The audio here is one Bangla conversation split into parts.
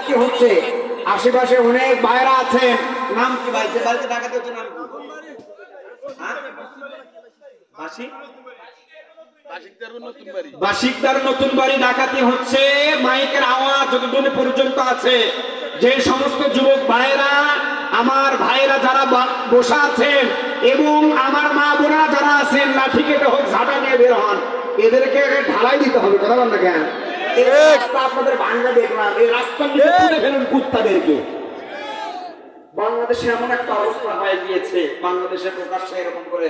কি হচ্ছে আশেপাশে অনেক ভাইরা আছেন। নাম কি ভাই? যে বাড়িতে ডাকাতি হচ্ছে নাম কি? হ্যাঁ? বাসিকদার নতুন বাড়ি ডাকাতি হচ্ছে। মাইকের আওয়াজ যতদূর পর্যন্ত আছে, যে সমস্ত যুবক ভাইরা, আমার ভাইরা যারা বসা আছেন এবং আমার মা বোনেরা যারা আছেন, লাঠি কেটে হোক ঝাঁটা নিয়ে বের হন, এদেরকে ঢালাই দিতে হবে। কথা বল না কেন? আপনাদের বাংলা দেখলাম, এই রাস্তার নিচে তুলে ফেলুন কুত্তাদেরকে। বাংলাদেশে এমন একটা অবস্থা হয়ে গিয়েছে, বাংলাদেশে প্রকাশ্যে এরকম করে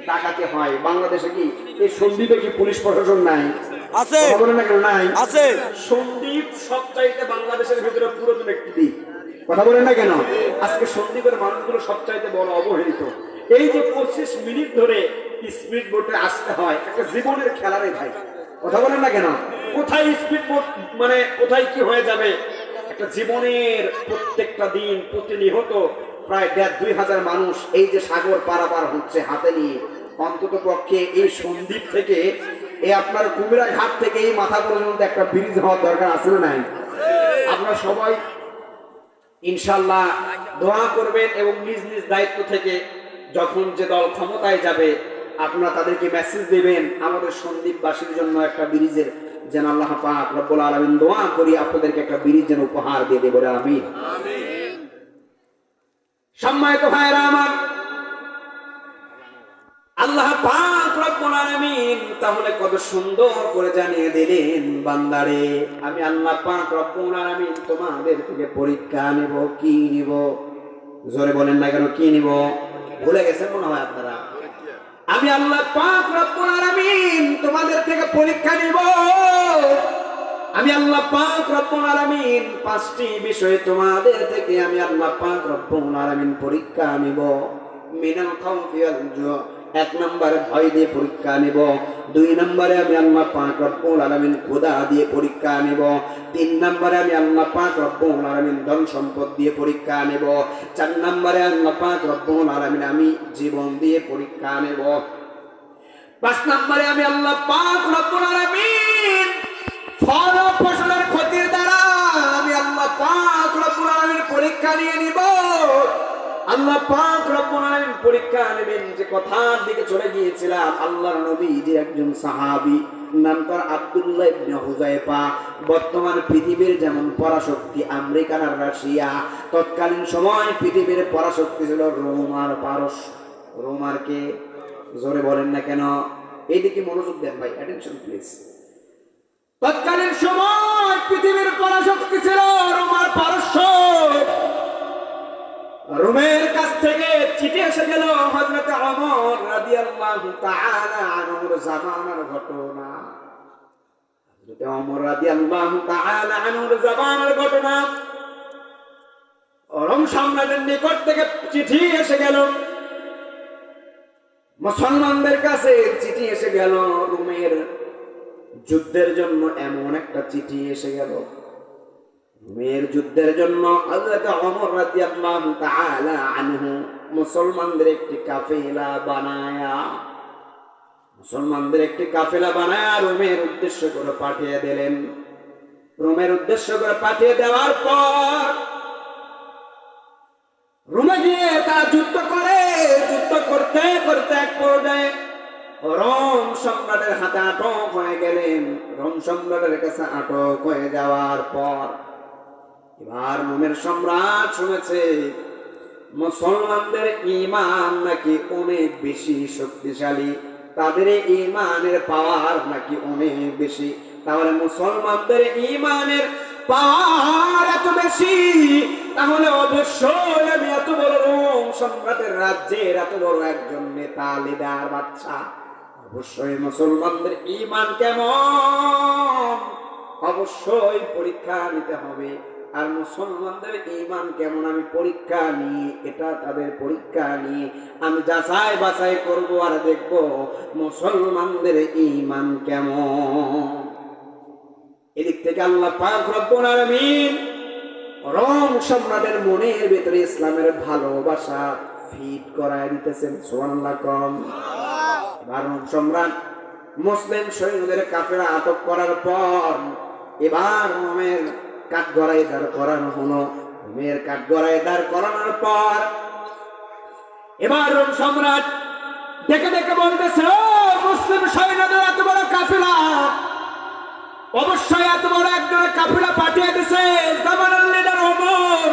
ডাকাতি হয়। বাংলাদেশে কি এই সন্দ্বীপে কি পুলিশ প্রশাসন নাই? আছে, বলেন না কেন নাই? আছে। সন্দ্বীপ সবচাইতে বাংলাদেশের ভিতরে পুরাতন একটি দ্বীপ। কথা বলেন না কেন? আজকে সন্দ্বীপের মানুষগুলো সবচাইতে বড় অবহেলিত। এই যে 25 মিনিট ধরে স্পিড বোটে আসতে হয়, একটা জীবনের খেলারে ভাই। কথা বলেন না কেন? কোথায় স্পিড বোট, মানে কোথায় কি হয়ে যাবে একটা জীবনের। প্রত্যেকটা দিন প্রতিনিয়ত প্রায় 1,500 মানুষ এই যে সাগর পারাপার হচ্ছে হাতে নিয়ে। অন্তত পক্ষে এই সন্দ্বীপ থেকে এই আপনার কুমিরা ঘাট থেকে এই মাথা পর্যন্ত একটা ব্রিজ হওয়ার দরকার আছে না নাই? আপনারা সবাই ইনশাল্লাহ দোয়া করবেন এবং নিজ নিজ দায়িত্ব থেকে যখন যে দল ক্ষমতায় যাবে আপনারা তাদেরকে মেসেজ দেবেন আমাদের সন্দ্বীপবাসীর জন্য একটা ব্রিজের যেন আল্লাহ পাক রব্বুল আলামিন দোয়া করি আপনাদেরকে একটা ব্রিজ যেন উপহার দিয়ে দেব। আমিন। সম্মানিত ভাইরা আমার, আল্লাহ পাক রব্বুল আলামিন তাহলে কত সুন্দর করে জানিয়ে দিলেন, বান্দারে আমি আল্লাহ পাক রব্বুল আলামিন তোমাদের থেকে পরীক্ষা নেব। কি নিব? জোরে বলেন না কেন? কি নিব? ভুলে গেছেন মনে হয় আপনারা। আমি আল্লাহ পাক রব্বুল আলামিন তোমাদের থেকে পরীক্ষা নিব। আমি আল্লাহ পাক রব্বুল আলামিন 5টি বিষয়ে তোমাদের থেকে আমি আল্লাহ পাক রব্বুল আলামিন পরীক্ষা নিব। মিনাল খাউফি ওয়াল জু', 1 নম্বরে ভয় দিয়ে পরীক্ষা নিব। 2 নম্বরে আমি আল্লাহ পাক রব্বুল আলামিন ক্ষুধা দিয়ে পরীক্ষা নিব। 3 নম্বরে আমি আল্লাহ পাক রব্বুল আলামিন ধন সম্পদ দিয়ে পরীক্ষা নিব। 4 নম্বরে আল্লাহ পাক রব্বুল আলামিন আমি জীবন দিয়ে পরীক্ষা নিব। 5 নম্বরে আমি আল্লাহ পাক রব্বুল আলামিন ফল ফসলের ক্ষতির দ্বারা আমি আল্লাহ পাক রব্বুল আলামিন পরীক্ষা নিয়ে নিব। আল্লাহ পাক রব্বুল আলামিন পরীক্ষা নেবেন। যে কথার দিকে চলে গিয়েছিলাম, আল্লাহর নবী যে একজন সাহাবী, নাম তার আব্দুল্লাহ ইবনে হুযায়ফা। বর্তমান পৃথিবীর যেমন পরাশক্তি আমেরিকা আর রাশিয়া, তৎকালীন সময় পৃথিবীর পরাশক্তি ছিল রোম আর পারস্য। রোম আর কে? জোরে বলেন না কেন? এইদিকে মনোযোগ দেন ভাই, অ্যাটেনশন প্লিজ। তৎকালীন সময় পৃথিবীর পরাশক্তি ছিল রোম আর পারস্য। রোমের কাছ থেকে চিঠি এসে গেল হযরত ওমর রাদিয়াল্লাহু তাআলা আনহুর জামানার ঘটনা। হযরত ওমর রাদিয়াল্লাহু তাআলা আনহুর জামানার ঘটনা। রোম সম্রাটের নিকট থেকে চিঠি এসে গেল, মুসলমানদের কাছে চিঠি এসে গেল। রোমের যুদ্ধের জন্য এমন একটা চিঠি এসে গেল, রোমের যুদ্ধের জন্য হযরত ওমর রাদিয়াল্লাহু তাআলা আনহু মুসলমানদের একটি কাফেলা বানায়া রোমের উদ্দেশ্য করে পাঠিয়ে দিলেন। রোমের উদ্দেশ্য করে পাঠিয়ে দেওয়ার পর রোমে গিয়ে তারা যুদ্ধ করতে করতে এক পর্যায়ে রোম সম্রাটের হাতে আটক হয়ে গেলেন। রোম সম্রাটের কাছে আটক হয়ে যাওয়ার পর এবার রোমের সম্রাট শুনেছে মুসলমানদের ঈমান নাকি অনেক বেশি শক্তিশালী, তাদের ঈমানের পাওয়ার নাকি অনেক বেশি। তাহলে মুসলমানদের ঈমানের পাওয়ার এত বেশি, তাহলে অবশ্যই আমি এত বড় রোম সম্রাটের রাজ্যের এত বড় একজন নেতা, লিডার, বাদশা, অবশ্যই মুসলমানদের ঈমান কেমন অবশ্যই পরীক্ষা নিতে হবে। আর মুসলমানদের ঈমান কেমন আমি পরীক্ষা নিয়ে, এটা তাদের পরীক্ষা নিয়ে আমি যাচাই বাছাই করব আর দেখব মুসলমানদের ঈমান কেমন। এদিক থেকে আল্লাহ পাক রব্বুল আলামিন রোম সম্রাটের মনের ভিতরে ইসলামের ভালোবাসা ফিট করায় দিতেছেন। সুবহানাল্লাহ কম। রোম সম্রাট মুসলিম সৈন্যদের কাফেলা আটক করার পর এবার রোমের কাঠগড়ায় দাঁড় করানো হলো। রোমের কাঠগড়ায় দাঁড় করানোর পর এবার রোম সম্রাট ডেকে ডেকে বলতেছে, ও মুসলিম সৈন্যদের এত বড় কাফেলা, অবশ্যই এত বড় একজন কাফেলা পাঠিয়ে দিছে জামানার লিডার ওমর,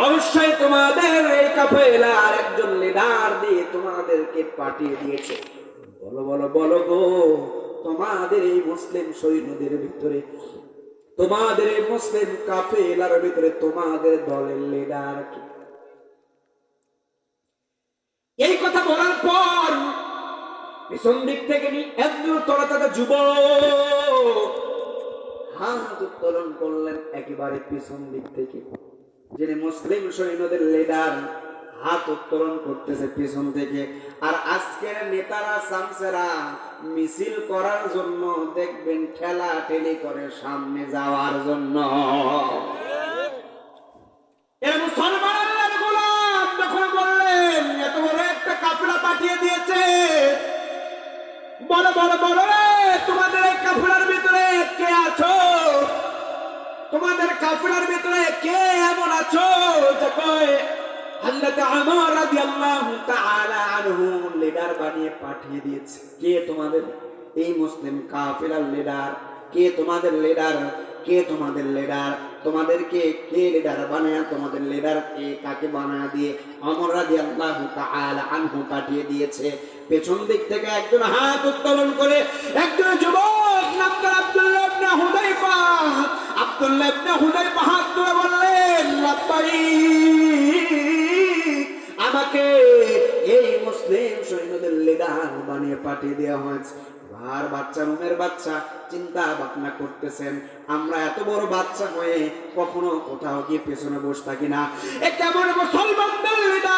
অবশ্যই তোমাদের এই কাফেলার একজন লিডার দিয়ে তোমাদেরকে পাঠিয়ে দিয়েছে। বলো বলো বলো গো, তোমাদের এই মুসলিম সৈন্যদের ভিতরে, তোমাদের এই মুসলিম কাফেলার ভিতরে তোমাদের দলের লিডার কি? এই কথা বলার পর পিছন দিক থেকে একজন তরতাজা যুবক হাত উত্তোলন করলেন একেবারে পিছন দিক থেকে। যিনি মুসলিম সৈন্যদের লিডার হাত উত্তোলন করতেছে পিছন থেকে। আর আজকের নেতারা সামসেরা মিছিল করার জন্য দেখবেন ঠেলা ঠেলি করে সামনে যাওয়ার জন্য। এরা মুসলমানের গোলাম যখন বললেন এত বড় একটা কাফেলা পাঠিয়ে দিয়েছে, বড় বড় বড় তোমাদের এই কাফেলার ভিতরে কে আছো? তোমাদের কাফেলার ভিতরে কে এমন আছো যে কয় হযরত ওমর রাদিয়াল্লাহু তাআলা আনহু লিডার বানিয়ে পাঠিয়ে দিয়েছে? কে তোমাদের এই মুসলিম কাফেলার লিডার? কে তোমাদের লিডার? কে তোমাদের লিডার? তোমাদেরকে কে লিডার বানায়া, তোমাদের লিডার কে, কাকে বানায়া দিয়ে ওমর রাদিয়াল্লাহু তাআলা আনহু পাঠিয়ে দিয়েছে? পেছন দিক থেকে একজন হাত উত্তোলন করে একজন যুবক নাম তার আব্দুল্লাহ ইবনে হুযায়ফা, আব্দুল্লাহ ইবনে হুযায়ফা হাত তুলে বললেন, আমাকে এই মুসলিম সৈন্যদের লিডার বানিয়ে পাঠিয়ে দেওয়া হয়েছে। আর বাচ্চা, রুমের বাচ্চা চিন্তা ভাবনা করতেছেন, আমরা এত বড় বাচ্চা হয়ে কখনো কোথাও গিয়ে পেছনে বসে থাকি না। এ কেমন মুসলমানদের লিডার,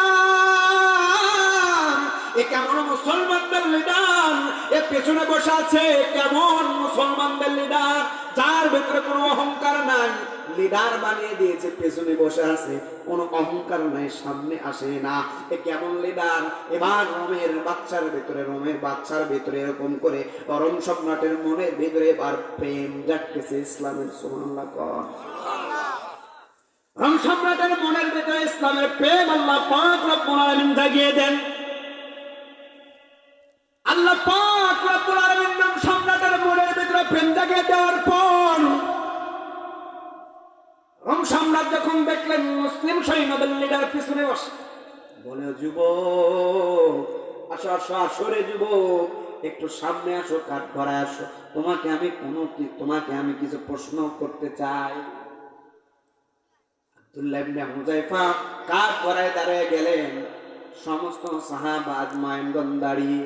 এ কেমন মুসলমানদের লিডার, এ পেছনে বসে আছে কেমন মুসলমানদের লিডার যার ভিতরে কোনো অহংকার নাই, লিডার বানিয়ে দিয়েছে, পেছনে বসে আছে, কোনো অহংকার নাই, সামনে আসে না। এ কেমন লিডার? এবার রোমের বাচ্চার ভিতরে এরকম করে রোম সম্রাটের মনের ভিতরে এবার প্রেম জাগতেছে ইসলামের। সুবহানাল্লাহ। রোম সম্রাটের মনের ভিতরে ইসলামের প্রেম আল্লাহ পাক রব্বুল আলামিন জাগিয়ে দেন। আল্লাহ পাক রব্বুল আলামিন রোম সম্রাটের মনের ভিতরে প্রেম জাগিয়ে দেওয়ার পর রোম সম্রাট যখন দেখলেন মুসলিম সৈন্যদের লিডার পিছনে বসে, বলে, যুবক আসো আসো আসো রে যুবক, একটু সামনে আসো, কাঠ গড়ায় আসো, তোমাকে আমি কিছু প্রশ্ন করতে চাই। আব্দুল্লাহ ইবনে হুযায়ফা কাঠ গড়ায় দাঁড়িয়ে গেলেন, সমস্ত সাহাবা আজমাইনগণ দাঁড়িয়ে।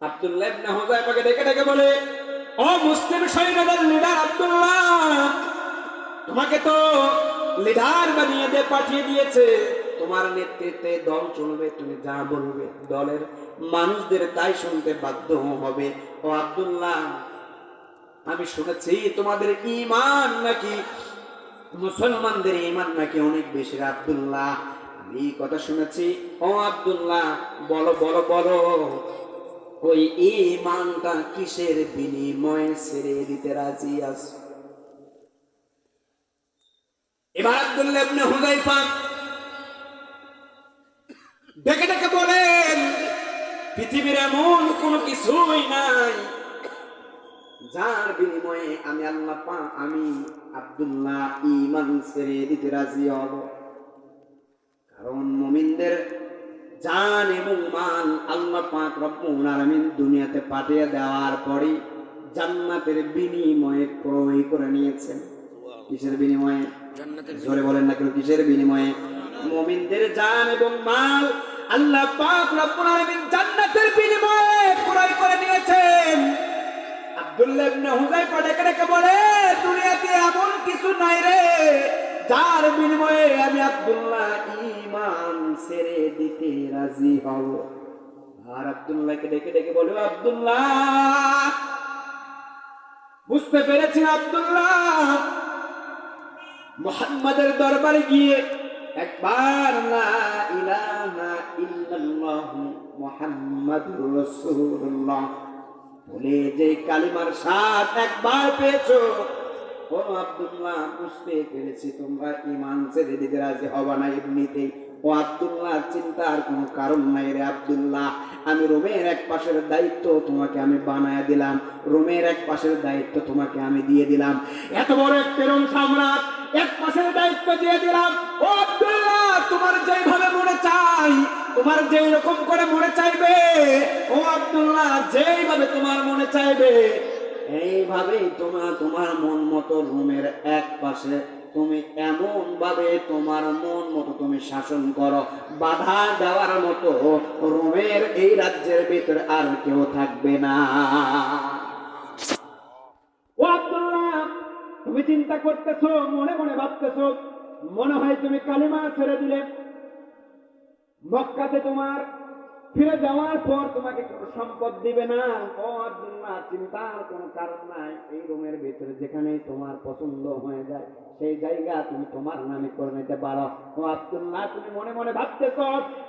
আব্দুল্লাহ ইবনে হুযায়ফাকে ডেকে ডেকে বলে, ও মুসলিম সৈন্যদের লিডার আব্দুল্লাহ, তোমাকে তো লিডার বানিয়ে দিয়ে পাঠিয়ে দিয়েছে, তোমার নেতৃত্বে দল চলবে, তুমি যা বলবে দলের মানুষদের তাই শুনতে বাধ্য হবে। ও আব্দুল্লাহ, আমি শুনেছি তোমাদের ঈমান নাকি মুসলমানদের ঈমান নাকি অনেক বেশি। আব্দুল্লাহ, আমি এই কথা শুনেছি। ও আব্দুল্লাহ, বলো বলো বলো, ওই ঈমানটা কিসের বিনিময়ে ছেড়ে দিতে রাজি আছো? এবার আব্দুল্লাহ ইবনে হুযায়ফা ডেকে ডেকে বলেন, পৃথিবীর এমন কোনো কিছুই নাই যার বিনিময়ে আমি আমি আব্দুল্লাহ ঈমান ছেড়ে দিতে রাজি হব। কারণ মুমিনদের জান এবং মাল আল্লাহ পাক রব্বুল আলামিন দুনিয়াতে পাঠিয়ে দেওয়ার পরে জান্নাতের বিনিময়ে ক্রয় করে নিয়েছেন। কিসের বিনিময়ে? জোরে বলেন না কেন, কিসের বিনিময়ে? মুমিনদের জান এবং মাল আল্লাহ পাক রব্বুল আলামিন জান্নাতের বিনিময়ে ক্রয় করে নিয়েছেন। আব্দুল্লাহ ইবনে হুযায়ফা ডেকে ডেকে বলে, দুনিয়াতে এমন কিছু নাই রে যার বিনিময়ে আমি আব্দুল্লাহ ঈমান ছেড়ে দিতে রাজি হব। আর আব্দুল্লাহকে ডেকে ডেকে বলে, আব্দুল্লাহ, বুঝতে পেরেছি আব্দুল্লাহ, মুহাম্মাদের দরবারে গিয়ে একবার লা ইলাহা ইল্লাল্লাহ মুহাম্মাদুর রাসূলুল্লাহ বলে যে কালিমার স্বাদ একবার পেয়েছো, ও আব্দুল্লাহ, বুঝতে পেরেছি তোমরা ঈমান ছেড়ে দিতে রাজি হবা না এমনিতেই। ও আব্দুল্লাহ, চিন্তার কোনো কারণ নাই রে আব্দুল্লাহ। আমি রোমের এক পাশের দায়িত্ব তোমাকে আমি বানায় দিলাম, রোমের এক পাশের দায়িত্ব তোমাকে আমি দিয়ে দিলাম। এত বড় একটা রোম সম্রাট, এক পাশের দায়িত্ব দিয়ে দিলাম। ও আব্দুল্লাহ, তোমার যেভাবে মনে চাই, তোমার যেই রকম করে মনে চাইবে, ও আব্দুল্লাহ, যেইভাবে তোমার মনে চাইবে এইভাবেই তোমার মন মতো রোমের এক পাশে তুমি এমন ভাবে তোমার মন মতো তুমি শাসন করো, বাধা দেওয়ার মতো রোমের এই রাজ্যের ভিতরে আর কেউ থাকবে না। ও আব্দুল্লাহ, তুমি চিন্তা করতেছো, মনে মনে ভাবতেছো, মনে হয় তুমি কালিমা ছেড়ে দিলে, মক্কাতে তোমার ফিরে যাওয়ার পর তোমাকে কোনো সম্পদ দিবে না। ও আব্দুল্লাহ, চিন্তার কোনো কারণ নাই। এই রুমের ভিতরে যেখানে তোমার পছন্দ হয়ে যায় সেই জায়গা তুমি তোমার নামে করে নিতে পারো। ও আব্দুল্লাহ, তুমি মনে মনে ভাবতেছ,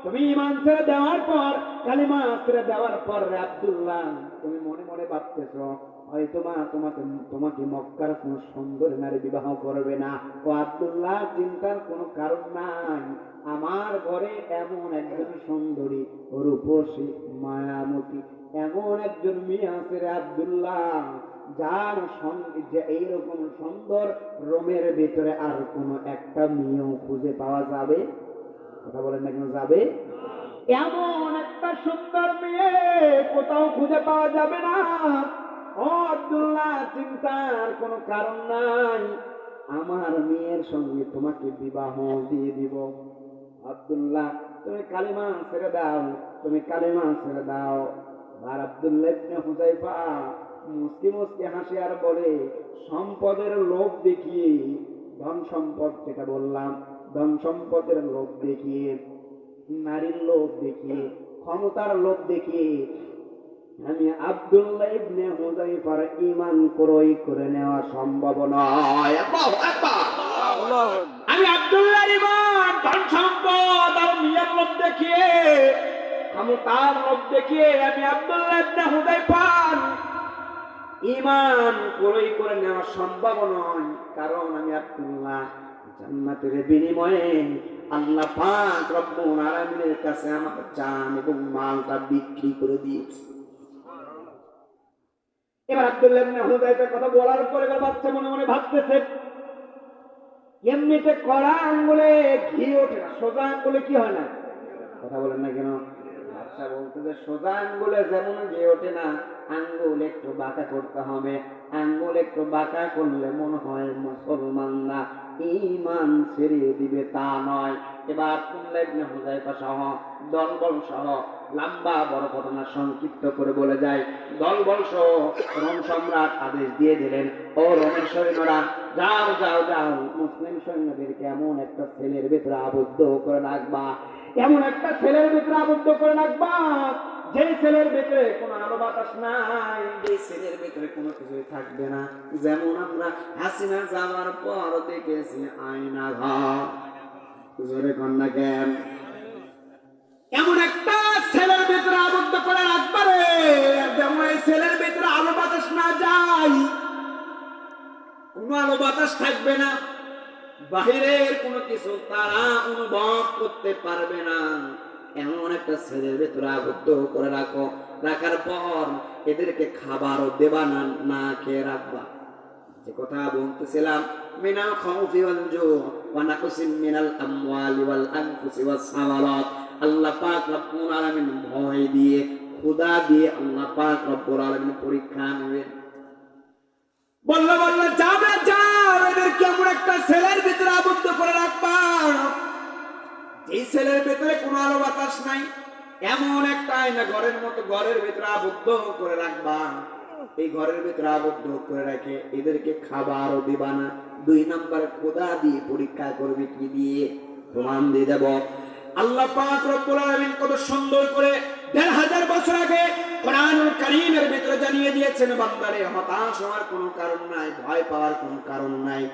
তুমি ঈমান ছেড়ে দেওয়ার পর, কালিমা ছেড়ে দেওয়ার পর রে আব্দুল্লাহ, তুমি মনে মনে ভাবতেছ হয়তো তোমাকে মক্কার কোন সুন্দর নারী বিবাহ করবে না। ও আব্দুল্লাহ, চিন্তার কোনো কারণ নাই। আমার ঘরে এমন একজন সুন্দরী, রূপসী, মায়ামতী এমন একজন মেয়ে আছে রে আব্দুল্লাহ, যার সঙ্গে যে এইরকম সুন্দর রোমের ভিতরে আর কোনো একটা মেয়েও খুঁজে পাওয়া যাবে? কথা বলেন না কেন, যাবে? এমন একটা সুন্দর মেয়ে কোথাও খুঁজে পাওয়া যাবে না। ও আব্দুল্লাহ, চিন্তার কোনো কারণ নাই, আমার মেয়ের সঙ্গে তোমাকে বিবাহ দিয়ে দিব। আব্দুল্লাহ, তুমি কালিমা ছেড়ে দাও, তুমি কালিমা ছেড়ে দাও। আর আব্দুল্লাহ ইবনে হুযায়ফা মুস্কি মুস্কি হাসি আর বলে, সম্পদের লোভ দেখিয়ে, ধন সম্পদ যেটা বললাম, ধন সম্পদের লোভ দেখিয়ে, নারীর লোভ দেখিয়ে, ক্ষমতার লোভ দেখিয়ে আমি আব্দুল্লাহ ইবনে হুযায়ফার ঈমান ক্রয় করে নেওয়া সম্ভব নয়। আল্লাহু আকবার। আমি আব্দুল্লাহর ঈমান, ধন সম্পদ আর মেয়ের লোভ দেখিয়ে, ক্ষমতার লোভ দেখিয়ে আমি আব্দুল্লাহ ইবনে হুযায়ফার ঈমান ক্রয় করে নেওয়া সম্ভব নয়। কারণ আমি আব্দুল্লাহ জান্নাতের বিনিময়ে আল্লাহ পাক রব্বুল আলামিনের কাছে আমার জান এবং মালটা বিক্রি করে দিয়েছি। এবার আব্দুল্লাহ ইবনে হুযায়ফার কথা বলার পরে বাচ্চা মনে মনে ভাবতেছে, এমনিতে কড়া আঙ্গুলে ঘি ওঠে না, সোজা আঙ্গুলে কি হয় না? কথা বলেন না কেন? বাচ্চা বলতে যে সোজা আঙ্গুলে যেমন ঘি ওঠে না, আঙ্গুল একটু বাঁকা করতে হবে। আঙ্গুল একটু বাঁকা করলে মনে হয় মুসলমানরা ঈমান ছেড়ে দিবে, তা নয়। এবার আব্দুল্লাহ ইবনে হুযায়ফা সহ দলবল সহ, লম্বা বড় ঘটনা সংক্ষিপ্ত করে বলে যায়, দলবল সহ রোম সম্রাট আদেশ দিয়ে দিলেন, ও রোমের সৈন্যরা, যাও যাও যাও, মুসলিম সৈন্যদেরকে এমন একটা ছেলের ভিতরে আবদ্ধ করে রাখবা, এমন একটা ছেলের ভিতরে আবদ্ধ করে রাখবা যে ছেলের ভিতরে কোনো আলো বাতাস নাই, যে ছেলের ভিতরে কোনো কিছুই থাকবে না। যেমন আমরা হাসিনা যাওয়ার পর দেখেছি আয়না ঘর, জোরে কন্যা জ্ঞান, এমন একটা ছেলের ভিতরে আবদ্ধ করে রাখবা রে, যেমন এই ছেলের ভিতরে আলো বাতাস না যায়, কোনো আলো বাতাস থাকবে না, বাহিরের কোনো কিছু তারা অনুভব করতে পারবে না। এমন একটা ছেলের ভেতরে আবদ্ধ করে রাখো, রাখার পর এদেরকে খাবারও দেবা না, না খেয়ে রাখবা। যে কথা বলতেছিলাম, মিনাল খাউফি ওয়াল জু ওয়া নাকসিম মিনাল আমওয়ালি ওয়াল আনফুসি ওয়াস সামারাত, আল্লাহ পাক রব্বুল আলামিন ভয় দিয়ে, ক্ষুধা দিয়ে আল্লাহ পাক রব্বুল আলামিন পরীক্ষা নেবেন। বললো বললো, যাবে যাও, এদেরকে এমন একটা ছেলের ভিতরে আবদ্ধ করে রাখবা এই ছেলের ভিতরে কোনো আলো বাতাস নাই, এমন একটা আয়না ঘরের মতো ঘরের ভিতরে আবদ্ধ করে রাখবা। এই ঘরের ভিতরে আবদ্ধ করে রেখে এদেরকে খাবারও দিবা না। 2 নম্বর, খোদা দিয়ে পরীক্ষা করবে, কি দিয়ে? প্রমাণ দিয়ে দেব। আল্লাহ পাক রব্বুল আলামিন কত সুন্দর করে 1500 বছর আগে কোরআনুল কারীমের ভিতরে জানিয়ে দিয়েছেন, বান্দারে হতাশ হওয়ার কোনো কারণ নাই, ভয় পাওয়ার কোনো কারণ নাই।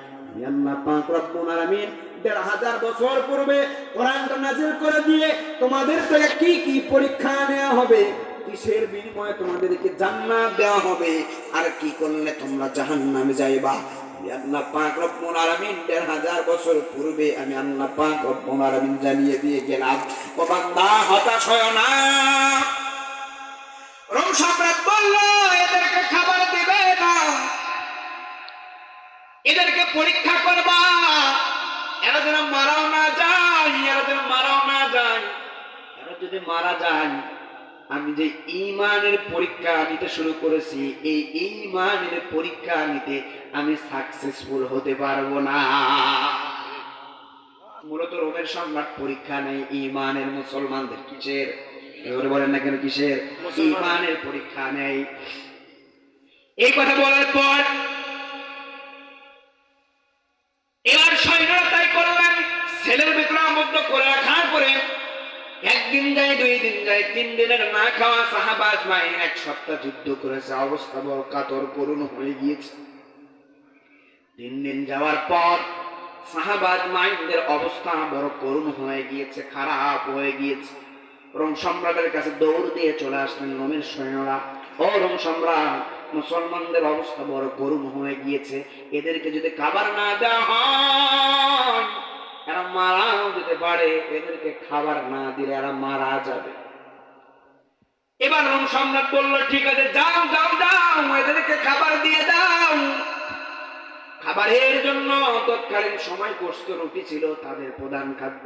আল্লাহ পাক রব্বুল আলামিন 1500 বছর পূর্বে কোরআনটা নাযিল করে দিয়ে তোমাদের থেকে কি কি পরীক্ষা নেওয়া হবে, কিসের বিনিময়ে তোমাদেরকে জান্নাত দেওয়া হবে, আর কি করলে তোমরা জাহান্নামে যাইবা। আমি আল্লাহ পাক রব্বুল আলামিন ১৫০০ বছর পূর্বে আমি আল্লাহ পাক রব্বুল আলামিন জানিয়ে দিয়ে গেলাম, ও বান্দা হতাশ হয় না। রোম সম্রাট বলল, এদেরকে খাবার দিবে না, এদেরকে পরীক্ষা করবা, এরা যেন মারাও না যায়, এরা যেন মারাও না যায়। এরা যদি মারা যায়, আমি যে ঈমানের পরীক্ষা নিতে শুরু করেছি, এই ঈমানের পরীক্ষা নিতে আমি সাকসেসফুল হতে পারবো না। মূলত রোমের সম্রাট পরীক্ষা নেই ঈমানের, মুসলমানদের কিসের, এবারে বলেন না কেন কিসের, ঈমানের পরীক্ষা নেই। এই কথা বলার পর এবার সৈন্যরা তাই করলেন, ছেলের ভিতরে আবদ্ধ করে রাখার পরে একদিন যায়, 2 দিন যায়, 3 দিনের না খাওয়া সাহাবা আজমাইন 1 সপ্তাহ যুদ্ধ করেছে, অবস্থা বড় কাতর করুণ হয়ে গিয়েছে। 3 দিন যাওয়ার পর সাহাবা আজমাইনদের অবস্থা বড় করুণ হয়ে গিয়েছে, খারাপ হয়ে গিয়েছে। রোম সম্রাটের কাছে দৌড় দিয়ে চলে আসলেন রোমের সৈন্যরা, ও রোম সম্রাট, মুসলমানদের অবস্থা বড় করুণ হয়ে গিয়েছে, এদেরকে যদি খাবার না দেওয়া হয় এরা মারাও যেতে পারে, এদেরকে খাবার না দিলে এরা মারা যাবে। এবার রোম সম্রাট বলল, ঠিক আছে, যাও যাও যাও, এদেরকে খাবার দিয়ে দাও। খাবারের জন্য তৎকালীন সময় গোশত রুটি ছিল তাদের প্রধান খাদ্য।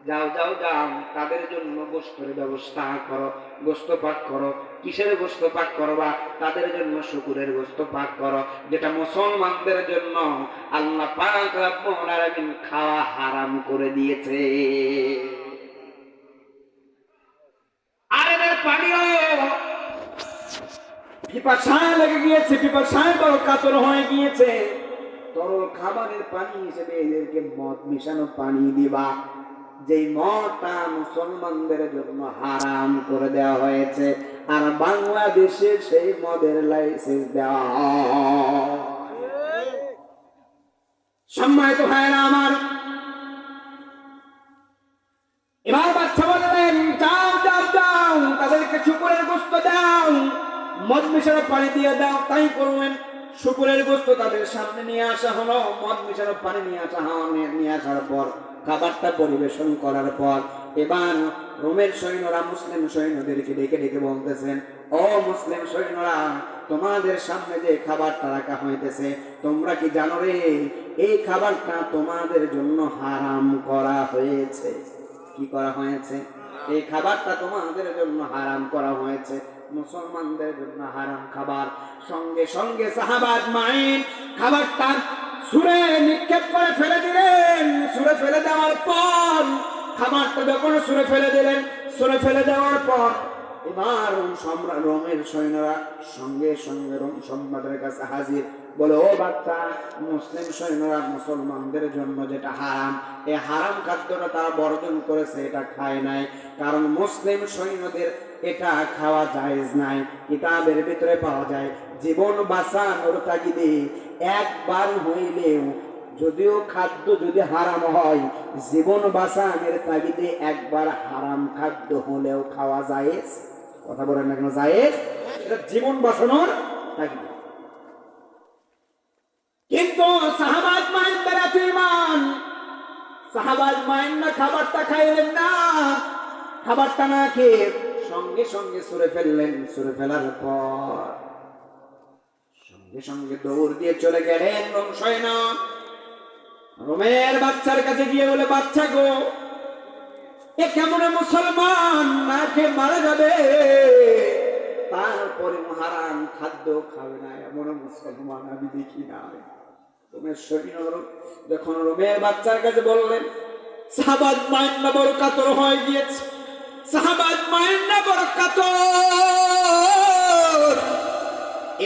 যাও যাও যাও, তাদের জন্য গোশতের ব্যবস্থা করো, গোশত পাক করো। কিসের গোশত পাক করবা? তাদের জন্য শুকুরের গোশত পাক করো, যেটা মুসলমানদের জন্য আল্লাহ পাক রব্বুল আলামিন খাওয়া হারাম করে দিয়েছে। আর এদের পানিও পিপাসায় লেগে গিয়েছে, পিপাসায় বড় কাতর হয়ে গিয়েছে। তরল খাবারের পানি হিসেবে এদেরকে মদ মিশানো পানি দিবা, যেই মদটা মুসলমানদের জন্য হারাম করে দেওয়া হয়েছে, আর বাংলাদেশে সেই মদের লাইসেন্স দেওয়া হয়। সম্মানিত ভাইরা আমার, এবার বাচ্চা বললেন, যাও যাও যাও, তাদেরকে শুকুরের গোশত দাও, মদ মিশানো পানি দিয়ে দাও। তাই করলেন, শুকুরের গোশত তাদের সামনে নিয়ে আসা হলো, মদ মিশানো পানি নিয়ে আসা হলো। নিয়ে আসার পর খাবারটা পরিবেশন করার পর এবার রোমের সৈন্যরা মুসলিম সৈন্যদেরকে ডেকে ডেকে বলতেছেন, ও মুসলিম সৈন্যরা, তোমাদের সামনে যে খাবারটা রাখা হইতেছে, তোমরা কি জানো রে, এই খাবারটা তোমাদের জন্য হারাম করা হয়েছে। কি করা হয়েছে? এই খাবারটা তোমাদের জন্য হারাম করা হয়েছে, মুসলমানদের জন্য হারাম খাবার। সঙ্গে সঙ্গে সাহাবা আজমাইন খাবারটা ছুঁড়ে নিক্ষেপ করে ফেলে দিলেন। ছুঁড়ে ফেলে দেওয়ার পর খাবারটা যখন ছুঁড়ে ফেলে দিলেন, ছুঁড়ে ফেলে দেওয়ার পর এবার রোমের সৈন্যরা সঙ্গে সঙ্গে রোম সম্রাটের কাছে হাজির, বলে, ও বাচ্চা, মুসলিম সৈন্যরা মুসলমানদের জন্য যেটা হারাম, এই হারাম খাদ্যটা তারা বর্জন করেছে, এটা খায় নাই, কারণ মুসলিম সৈন্যদের এটা খাওয়া জায়েজ নাই। কিতাবের ভিতরে পাওয়া যায়, জীবন বাঁচানোর তাগিদে একবার হইলেও, যদিও খাদ্য যদি হারাম হয়, জীবন বাঁচানোর তাগিদে একবার হারাম খাদ্য হলেও খাওয়া জায়েজ। কথা বলেন না কেন? জায়েজ, এটা জীবন বাঁচানোর তাগিদে। কিন্তু সাহাবা আজমাইনদের এত ঈমান, সাহাবা আজমাইনরা খাবারটা খাইলেন না। খাবারটা না খেয়ে সঙ্গে সঙ্গে ছুঁড়ে ফেললেন। ছুঁড়ে ফেলার পর সঙ্গে সঙ্গে দৌড় দিয়ে চলে গেলেন রোম সৈন্য। রোমের বাচ্চার কাছে গিয়ে বলে, বাচ্চা গো, এ কেমন মুসলমান, না খেয়ে মারা যাবে, তারপরে হারাম খাদ্য খাবে না, এমন মুসলমান আমি দেখি না। রোমের সৈন্য যখন রোমের বাচ্চার কাছে বললেন, সাহাবা আজমাইনরা বড় কাতর হয়ে গিয়েছে। সাহাবা আজমাইনরা বড় কাতর।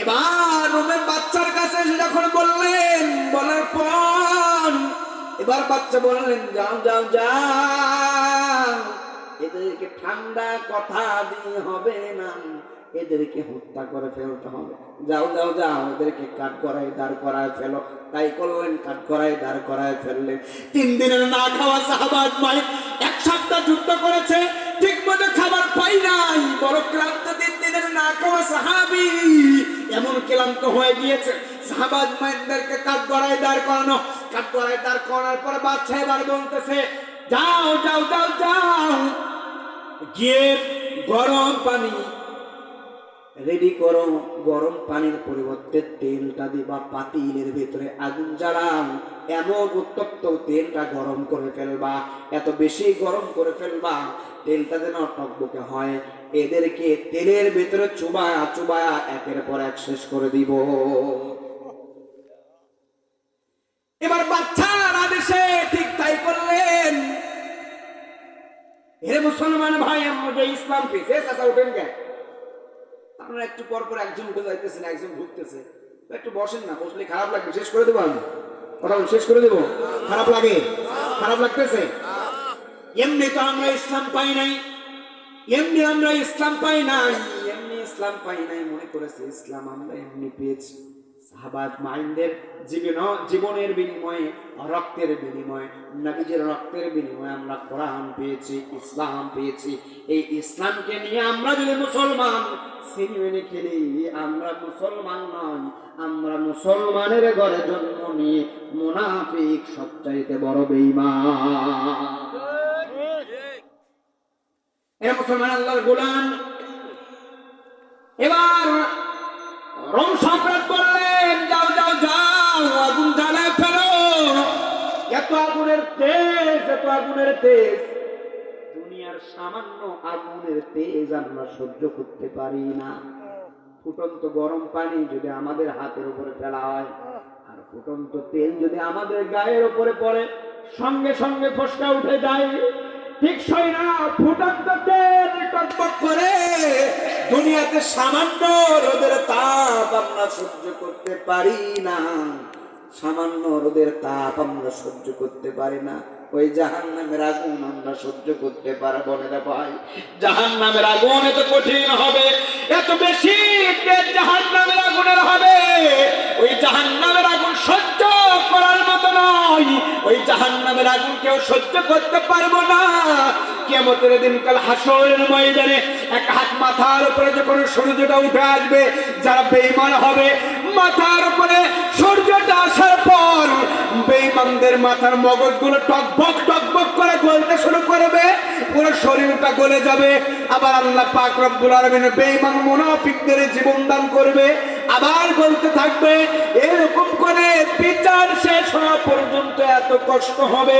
এবার রোমের বাচ্চার কাছে যখন বললেন, বলার পর এবার বাচ্চা বললেন, যাও যাও যাও, এদেরকে ঠান্ডা কথা দিয়ে হবে না, এদেরকে হত্যা করে ফেলতে হবে। যাও যাও যাও, এদেরকে কাঠ করায় দাঁড় করায় ফেলো। তাই করলেন, কাঠ করায় দাঁড় করায় ফেললেন। 3 দিনের না খাওয়া সাহাবা আজমাইন 1 সপ্তাহ যুদ্ধ করেছে, ঠিক মতো খাবার পাই নাই, বড় ক্লান্ত। 3 দিনের না খাওয়া সাহাবী এমন ক্লান্ত হয়ে গিয়েছে। সাহাবা আজমাইনদেরকে কাঠগড়ায় দাঁড় করানো, কাঠগড়ায় দাঁড় করানোর পর বাদশা এবার বলতেছে, যাও যাও যাও যাও, গিয়ে গরম পানি রেডি করো, গরম পানির পরিবর্তে তেলটা দিবা, পাতিলের ভিতরে আগুন জ্বালাও, এমন উত্তপ্ত তেলটা গরম করে ফেলবা, এত বেশি গরম করে ফেলবা তেলটা যেন টকবকে হয়। এদেরকে তেলের ভিতরে চুবায়া চুবায়া একের পর এক শেষ করে দিব। এবার বাচ্চার আদেশে ঠিক তাই করলেন। হে মুসলমান ভাই, আমরা ইসলাম পেয়েছে চাচা উঠেন কে? আপনারা একটু পর পর একজন উঠে যাইতেছেন, একজন ঢুকতেছে, একটু বসেন না, বসলে খারাপ লাগবে। শেষ করে দেবো আমি কথা, শেষ করে দেবো। খারাপ লাগে? খারাপ লাগতেছে? এমনি তো আমরা ইসলাম পাই নাই, এমনি আমরা ইসলাম পাই নাই, এমনি ইসলাম পাই নাই মনে করেছে ইসলাম আমরা এমনি পেয়েছি। সাহাবা আজমাইনদের জীবনের বিনিময়ে, রক্তের বিনিময়ে, নবীজির রক্তের বিনিময়ে আমরা কোরআন পেয়েছি, ইসলাম পেয়েছি। এই ইসলামকে নিয়ে আমরা যদি মুসলমান সিনেমে খেলি, আমরা মুসলমান নয়, আমরা মুসলমানের ঘরে জন্ম নিয়ে মুনাফিক সবচাইতে বড় বেঈমান। এ মুসলমান আল্লাহর গোলাম, এবার রোম সম্রাট বললেন, যাও যাও যাও, আগুন জ্বালায় ফেলো। এত আগুনের তেজ, এত আগুনের তেজ, দুনিয়ার সামান্য আগুনের তেজ আমরা সহ্য করতে পারি না। ফুটন্ত গরম পানি যদি আমাদের হাতের উপরে ফেলা হয়, আর ফুটন্ত তেল যদি আমাদের গায়ের উপরে পড়ে, সঙ্গে সঙ্গে ফসকা উঠে যায়। ঠিক সই না, ফুটন্ত তেল টকবক করে। দুনিয়াতে সামান্য রোদের তাপ আমরা সহ্য করতে পারি না, সামান্য রোদের তাপ আমরা সহ্য করতে পারি না। ওই জাহান্নামের আগুন আমরা সহ্য করতে পারবো না ভাই। জাহান্নামের আগুন এত কঠিন হবে, এত বেশি জাহান্নামের আগুনের হবে, ওই জাহান্নামের আগুন সহ্য করার মতো নয়। ওই জাহান্নামের আগুন কেউ সহ্য করতে পারবো না। কিয়ামতের দিন কাল হাসরের ময়দানে এক হাত মাথার উপরে যখন সূর্যটা উঠে আসবে, যারা বেঈমান হবে, মাথার উপরে সূর্যটা আসার পর বেঈমানদের মাথার মগজগুলো টকবক টকবক করে গলতে শুরু করবে, পুরো শরীরটা গলে যাবে। আবার আল্লাহ পাক রব্বুল আলামিন বেঈমান মুনাফিকদের জীবন দান করবে, আবার গলতে থাকবে। এরকম করে বিচার শেষ হওয়া পর্যন্ত এত কষ্ট হবে।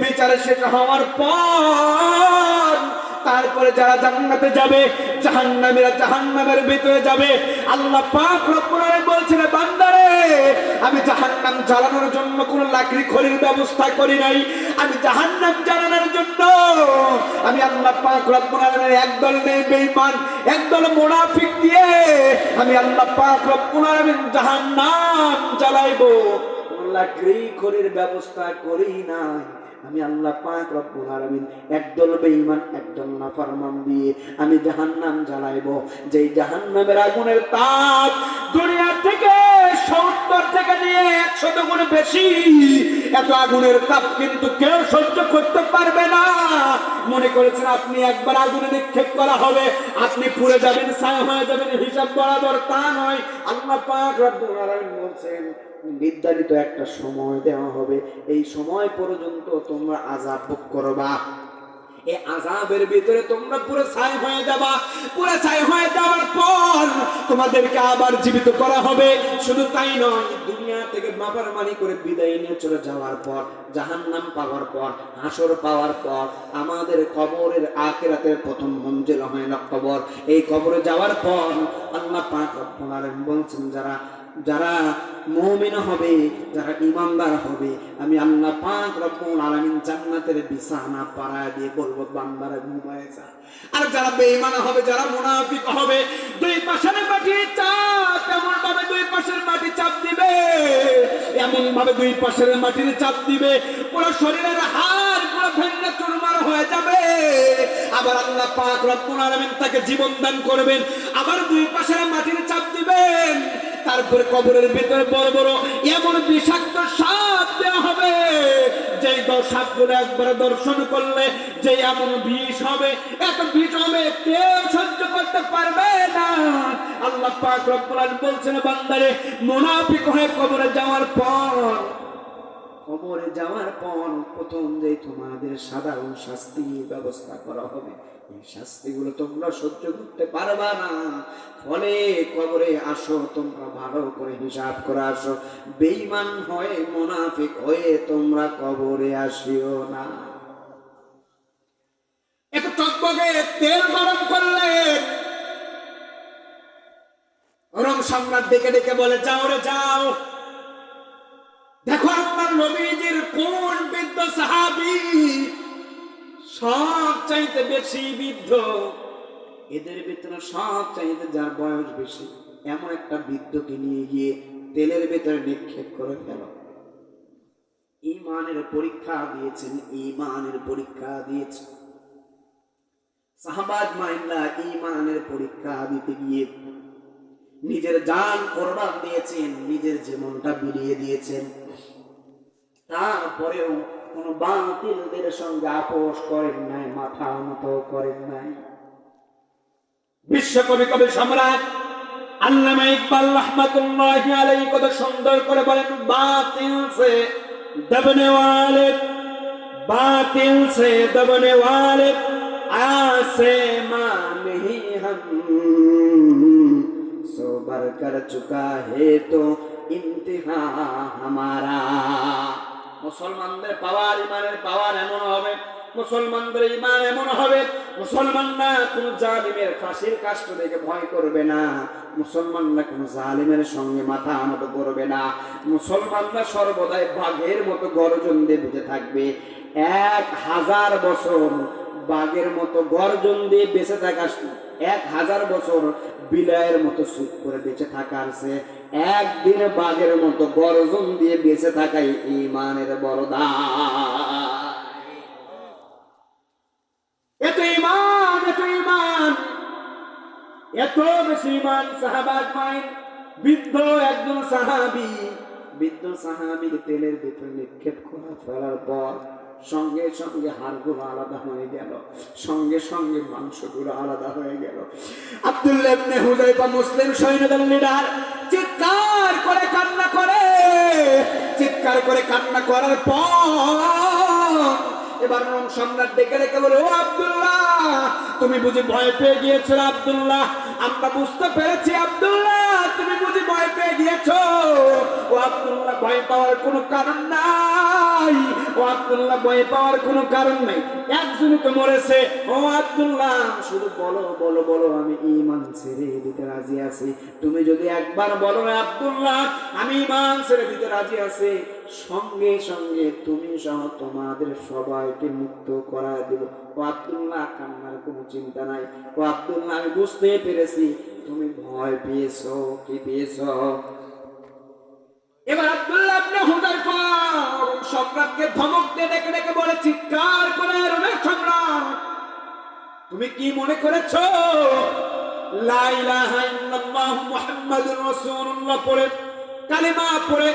বিচার শেষ হওয়ার পর তারপরে যারা জান্নাতে যাবে, জাহান্নামীরা জাহান্নামের ভিতরে যাবে। আল্লাহ পাক রব্বুল আলামিন বলছেন, বান্দারে আমি জাহান্নাম জ্বালানোর জন্য কোন লাকড়ি খড়ির ব্যবস্থা করি নাই। আমি জাহান্নাম জ্বালানোর জন্য আমি আল্লাহ পাক রব্বুল আলামিন একদল নেই বেঈমান, একদল মুনাফিক দিয়ে আমি আল্লাহ পাক রব্বুল আলামিন জাহান্নাম জ্বালাইবো। কোন লাকড়ি খড়ির ব্যবস্থা করি নাই। আমি আল্লাহ পাক রব্বুল আলামিন একদল বেঈমান, একদল নাফরমান দিয়ে আমি জাহান্নাম জ্বালাইবো। যেই জাহান্নামের আগুনের তাপ দুনিয়া থেকে 70 থেকে নিয়ে 100 গুণ বেশি। এত আগুনের তাপ কিন্তু কেউ সহ্য করতে পারবে না। মনে করেছেন আপনি একবার আগুনে নিক্ষেপ করা হবে, আপনি পুড়ে যাবেন, ছাই হয়ে যাবেন, হিসাব বরাবর তা নয়। আল্লাহ পাক রব্বুল আলামিন বলছেন, নির্ধারিত একটা সময় দেওয়া হবে, এই সময় পর্যন্ত তোমরা আযাব ভোগ করবা। এই আযাবের ভিতরে তোমরা পুরো ছাই হয়ে যাবা। পুরো ছাই হয়ে যাওয়ার পর তোমাদেরকে আবার জীবিত করা হবে। শুধু তাই নয়, দুনিয়া থেকে নাফরমানি করে বিদায় নিয়ে চলে যাওয়ার পর, জাহান্নাম পাওয়ার পর, হাসর পাওয়ার পর, আমাদের কবরের আখিরাতের প্রথম মঞ্জিল হয় না কবর। এই কবরে যাওয়ার পর আল্লাহ পাক রব্বুল আলামিন বলছেন, যারা মুমিন হবে, যারা ঈমানদার হবে, আমি আল্লাহ পাক রব্বুল আলামিন জান্নাতের বিছানা পাড়ায় দিয়ে বলবো, বান্দারা ঘুমায় যা। আর যারা বেঈমান হবে, যারা মুনাফিক হবে, দুই পাশের মাটির চাপ এমন ভাবে দুই পাশের মাটি চাপ দিবে, এমন ভাবে দুই পাশের মাটির চাপ দিবে, পুরো শরীরের হাড় পুরো ভেঙে চুরমার হয়ে যাবে। আবার আল্লাহ পাক রব্বুল আলামিন তাকে জীবন দান করবেন, আবার দুই পাশের মাটির চাপ দিবেন। তারপরে কবরের ভিতরে বড় বড় এমন বিষাক্ত সাপ দেওয়া হবে, যে সাপগুলো একবার দর্শন করলে যে এমন বিষ হবে, এত বিষ হবে কেউ সহ্য করতে পারবে না। আল্লাহ পাক রব্বুল আলামিন বলছেন, বান্দারে মুনাফিক হয়ে কবরে যাওয়ার পর প্রথম যে তোমাদের সাধারণ শাস্তির ব্যবস্থা করা হবে, এই শাস্তিগুলো তোমরা সহ্য করতে পারবা না। ফলে কবরে আসো, তোমরা ভালো করে হিসাব করে আসো। বেঈমান হয়ে মুনাফিক হয়ে তোমরা কবরে আসিও না। একটু টকবগে তেল গরম করলেন, রং সম্রাট ডেকে ডেকে বলে, যাও রে যাও, দেখো আপনার নবীজির কোন বৃদ্ধ সাহাবী সব চাইতে বেশি বৃদ্ধ, এদের ভিতরে সব চাইতে যার বয়স বেশি, এমন একটা বৃদ্ধকে নিয়ে গিয়ে তেলের ভেতরে নিক্ষেপ করে গেল। ঈমানের পরীক্ষা দিয়েছেন, ঈমানের পরীক্ষা দিয়েছেন। সাহাবা আজমাইনরা ঈমানের পরীক্ষা দিতে গিয়ে নিজের জান কোরবান দিয়েছেন, নিজের জীবনটা বিলিয়ে দিয়েছেন। তারপরেও কোন বাতিলদের সঙ্গে আপোষ করেন নাই, মাথা নত করেন নাই। বিশ্বকবি কবি সম্রাট আল্লামা ইকবাল রাহমাতুল্লাহি আলাইহি কত সুন্দর করে বলেন, বাতিল সে দবনে ওয়ালে, বাতিল সে দবনে ওয়ালে आसमां नहीं हम सोबर कर चुका है तो इम्तिहा हमारा। মুসলমানদের পাওয়ার, ইমানের পাওয়ার এমন হবে, মুসলমানদের ইমান এমন হবে, মুসলমানরা কোন জালিমের ফাঁসির কাষ্ট দেখে ভয় করবে না, মুসলমানরা কোন জালিমের সঙ্গে মাথা নত করবে না, মুসলমানরা সর্বদাই বাঘের মতো গর্জন দিয়ে বেঁচে থাকবে। 1000 বছর বাঘের মতো গর্জন দিয়ে বেঁচে থাকা 1000 বছর বিলায়ের মতো চুপ করে বেঁচে থাকার সে একদিন বাঘের মতো গর্জন দিয়ে বেঁচে থাকাই ঈমানের বড় দায়। এত ঈমান, এত ঈমান, এত বেশি ঈমান। সাহাবা আজমাইন, বৃদ্ধ একজন সাহাবী, বৃদ্ধ সাহাবীকে তেলের ভিতরে নিক্ষেপ করা ফেলার পর সঙ্গে সঙ্গে হাড়গুলো আলাদা হয়ে গেল, সঙ্গে সঙ্গে মাংসগুলো আলাদা হয়ে গেল। আব্দুল্লাহ ইবনে হুযায়ফা মুসলিম সৈন্যদল লিডার চিৎকার করে কান্না করে, চিৎকার করে কান্না করার পর এবার রং সম্রাট ডেকে ডেকে বলে, ও আব্দুল্লাহ, তুমি বুঝি ভয় পেয়ে গিয়েছো? আব্দুল্লাহ, আমরা বুঝতে পেরেছি আব্দুল্লাহ, তুমি বুঝি ভয় পেয়ে গিয়েছো। ও আব্দুল্লাহ, ভয় পাওয়ার কোনো কারণ নাই, ও আব্দুল্লাহ, ভয় পাওয়ার কোনো কারণ নাই, একজনই তো মরেছে। ও আব্দুল্লাহ, শুধু বলো বলো বলো, আমি ঈমান ছেড়ে দিতে রাজি আছি। তুমি যদি একবার বলো না আব্দুল্লাহ আমি ঈমান ছেড়ে দিতে রাজি আছি, সঙ্গে সঙ্গে তুমি সহ তোমাদের সবাইকে মুক্ত করা দেব। ও আব্দুল্লাহ, কান্নার কোনো চিন্তা নাই। ও আব্দুল্লাহ, আমি বুঝতে পেরেছি তুমি ভয় পেয়েছো, কি পেয়েছো। এবার আব্দুল্লাহ ইবনে হুযায়ফা সম্রাটকে ধমক দিয়ে ডেকে ডেকে বলে, চিৎকার করে, রোমের সম্রাট, তুমি কি মনে করেছো লা ইলাহা ইল্লাল্লাহ মুহাম্মাদুর রাসূলুল্লাহ পড়ে, কালিমা পড়ে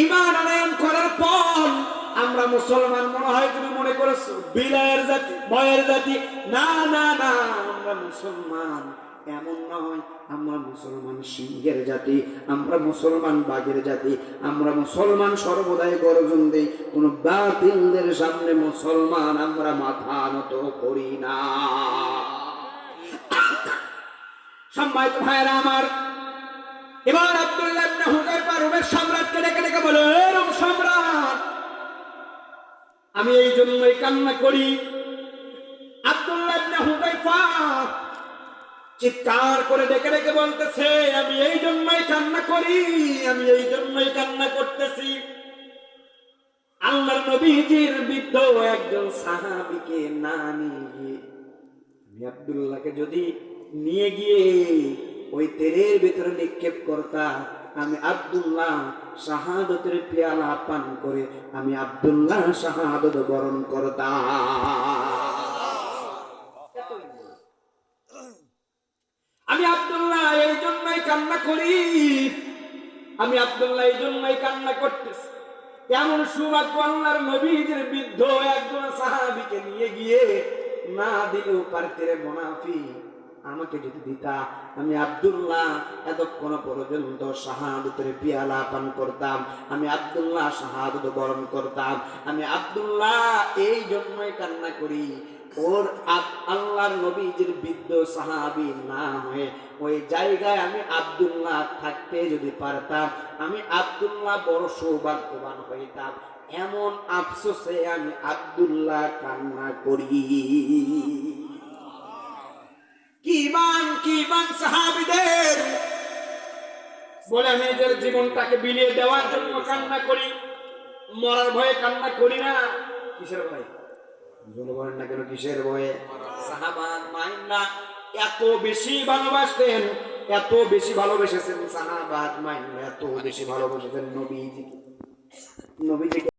ঈমান আনয়ন করার পর আমরা মুসলমান মনে হয় তুমি মনে করেছো বিলায়ের জাতি, ভয়ের জাতি? না না না, আমরা মুসলমান এমন নয়, আমরা মুসলমান সিংহের জাতি, আমরা মুসলমান বাঘের জাতি, আমরা মুসলমান সর্বদাই গর্জন দেই, কোন বাতিলদের সামনে মুসলমান আমরা মাথা নত করি না। সম্মানিত ভাইরা আমার, এবার আব্দুল্লাহ ইবনে হুযায়ফা রোমের সম্রাটকে ডেকে ডেকে বলে, রোম সম্রাট, আমি এই জন্যই কান্না করি। আব্দুল্লাহ ইবনে হুযায়ফা চিৎকার করে ডেকে ডেকে বলতেছে, আমি এই জন্যই কান্না করি, আমি এই জন্যই কান্না করতেছি। আল্লাহর নবীজির বৃদ্ধ একজন সাহাবীকে না নিয়ে গিয়ে, আমি আব্দুল্লাহকে যদি নিয়ে গিয়ে ওই তেলের ভিতরে নিক্ষেপ করতাম, আমি আব্দুল্লাহ শাহাদতের পেয়ালা পান করে আমি আব্দুল্লাহ শাহাদত বরণ করতাম। আমি আব্দুল্লাহ এই জন্যই কান্না করি, আমি আব্দুল্লাহ এই জন্যই কান্না করতেছি। কেমন সৌভাগ্য আল্লাহর নবীর বৃদ্ধ বৃদ্ধ একজন সাহাবীকে নিয়ে গিয়ে না দিলেও পারতে রে মুনাফিক, আমাকে যদি দিতা আমি আব্দুল্লাহ এতক্ষণ পর্যন্ত শাহাদাতের পিয়ালা পান করতাম, আমি আব্দুল্লাহ শাহাদাত বরণ করতাম। আমি আব্দুল্লাহ এই জন্যই কান্না করি, ওর আল্লাহর নবীজির বৃদ্ধ সাহাবী না হয়ে ওই জায়গায় আমি আব্দুল্লাহ থাকতে যদি পারতাম, আমি আব্দুল্লাহ বড় সৌভাগ্যবান হইতাম। এমন আফসোসে আমি আব্দুল্লাহ কান্না করি। কি মান সাহাবীদের বলে আমি নিজের জীবনটাকে বিলিয়ে দেওয়ার জন্য কান্না করি, মরার ভয়ে কান্না করি না। কিসের ভয়? জোরে বলেন না কেন, কিসের ভয়ে? সাহাবা মাইন্না এত বেশি ভালোবাসতেন, এত বেশি ভালোবেসেছেন সাহাবা মাইন্না, এত বেশি ভালোবাসেছেন নবীজিকে। নবীজিকে